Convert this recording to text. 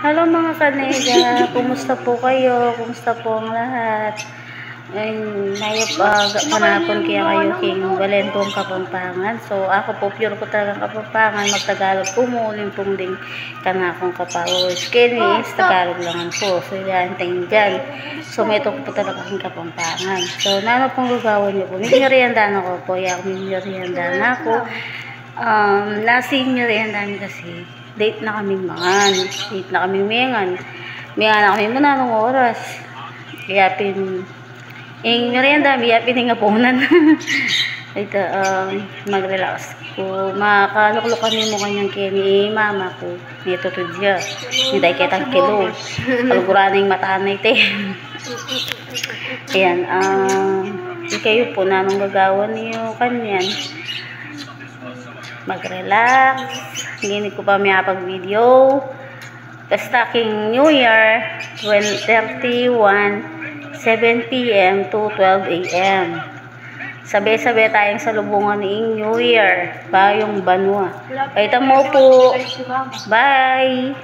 Hello mga kanega, kumusta po kayo? Kumusta po ang lahat? Ngayon panapon kaya kayo king Walen pong Kapampangan. So ako po pure ko talagang Kapampangan, magtagalog po muling pong ding kanakong kapawo. Skinny is Tagalog lang po. So yan, tingin dyan. So may ito po talaga king Kapampangan. So nano pong gagawin niyo po? Minirianda na ko po. Minirianda na ako. Nasi-merienda kasi. Date na kaming mangan. Date na kaming mengan. Mengan na kami muna ng oras. Kaya merienda, kaya piningapunan. Ito, mag-relax ko. Makaluklok kami mo kanyang kini mama ko. Nito to dya. Hindi kita kilo. Kaluguraning matanay te. Ayan, kayo po na nung gagawan niyo kanyan. Mag-relax. Hindi ko pa may pag-video. Basta king New Year, 31, 7 p.m. to 12 a.m. Sabay-sabay tayong salubungan ng New Year. Bayong Banwa. Kita mo po. Bye!